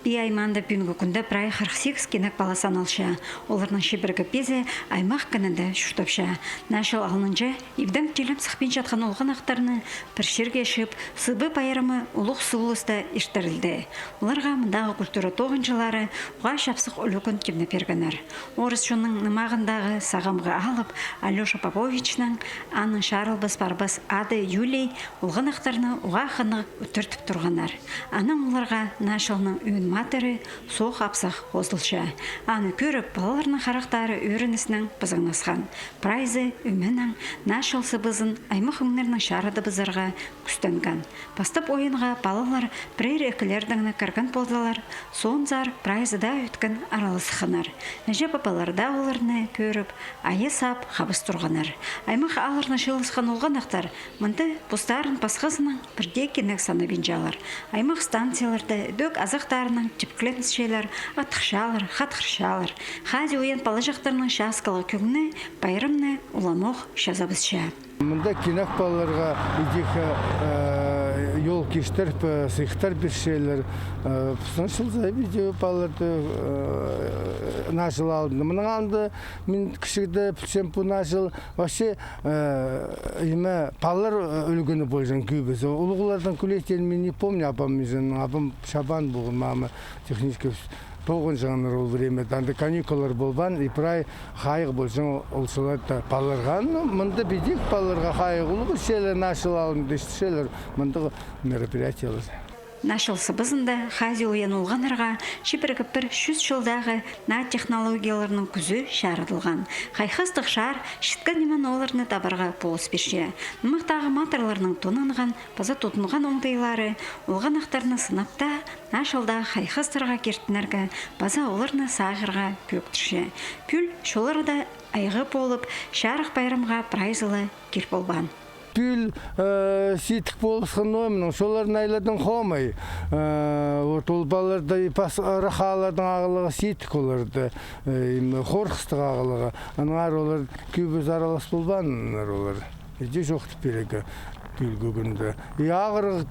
Би айманда бүгінгі күнді прай 48 кенек бала саналша. Оларның шебіргі безі аймақ кінінді шүштапша. Нашыл алынынша, ивдан телім сықпен жатқан олған ақтарыны піршерге шып, сыбы байырымы ұлық сұғылысты іштірілді. Оларға мұндағы культура тоғыншылары ұға шапсық үлікін кемді пергінер. Орыс шының нымағындағы сағамға алып, Алеша Поповичның аның шарылбыз барбыз ады Юлей олған ақтарыны ұға қаны үтіртіп тұрғанар. Аның оларға нашылның үйін матері соқ апсақ қосылша. Аны көріп, балаларының қарақтары өрінісінің бізіңнасқан. Прайзы үмінің нашылсы бізін аймақ үңнерінің шарады бізірға күстенген. Бастап ойынға балалар бірер екілердіңні кіргін болдалар, сонзар прайзыда өткен аралысықынар. Нәже папаларда оларыны көріп, айы сап қабыс тұрғанар. Аймақ алырны шылысқан олған ақтар, мұнды бұстарын пасқасының бірде кенек саны бенжалар. Аймақ станцияларды дөк азықтарының тіпкіленісшелер, атықшалар, қатқыршалар. Хази ойын бала жақтарының шасқалы көңіні, байырымны уламоқ шазабызша. Мұнда кенек балаларға идеха yol geçtirip sıktar bir şeyler sonuçta video ballarda nasıl aldı. Bunun anda min kişide bu nasıl başı yine ballar ölgünü boyunca kübüz. Ululardan kulüyetlerini ne помню abamızın abam Şaban bugün mama teknik Тоғын жаңыр ол время, данды каникулар болбан, ипрай қайық болсын олсылады балырған, мұнды бедек балырға қайық ұлығы шелер, нашыл алынды шелер, мұнды мероприятиялар. Нашылсы бізінді Хази ойын олғанырға шипіргі бір 100 жылдағы на технологияларының күзі шарыдылған. Қайқыстық шар шіткі немен оларыны табарға болыс берше. Нымықтағы матырларының тонынған, база тұтынған оңдайлары, олған ақтарыны сынапта нашылдағы қайқыстырға кертінергі база оларыны сағырға көктірше. Пүл шолары да айғы болып, шарық байрымға прайзылы кер болған. Pül sitik bolsun oymunun, şoların aylardan xomay. Ol balarda rahalardan ağılığı sitik olardı, xorxıstık ağılığı. Anar olar, kübüz aralas bulbanlar olar. Ece çoxtu bereke pül gügünde. Ağırıq,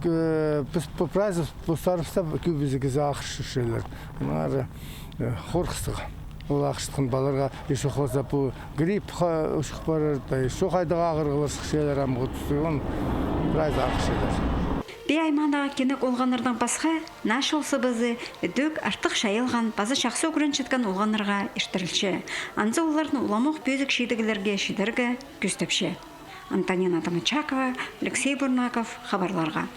biz bu prazı bu sarıfta kübüzü gizi ağırşı şeyler. Anar xorxıstık. Ол ақшытқын баларға еші қоса бұл грипп ұшық барырды, еші қайдағы ағырғылыр шықшелер амғы түстіғын бірайыз ақшелер. Бей аймандағы кенек олғанырдан басқа, нашылсы бізі дөк артық шайылған, базы шақсы өкірін жеткен олғанырға іштірілші. Анзы олардың уламық бөзік шейдігілерге шедергі күстіпші. Антонина Тамычакова, Алексей Бурнаков, хабарларға.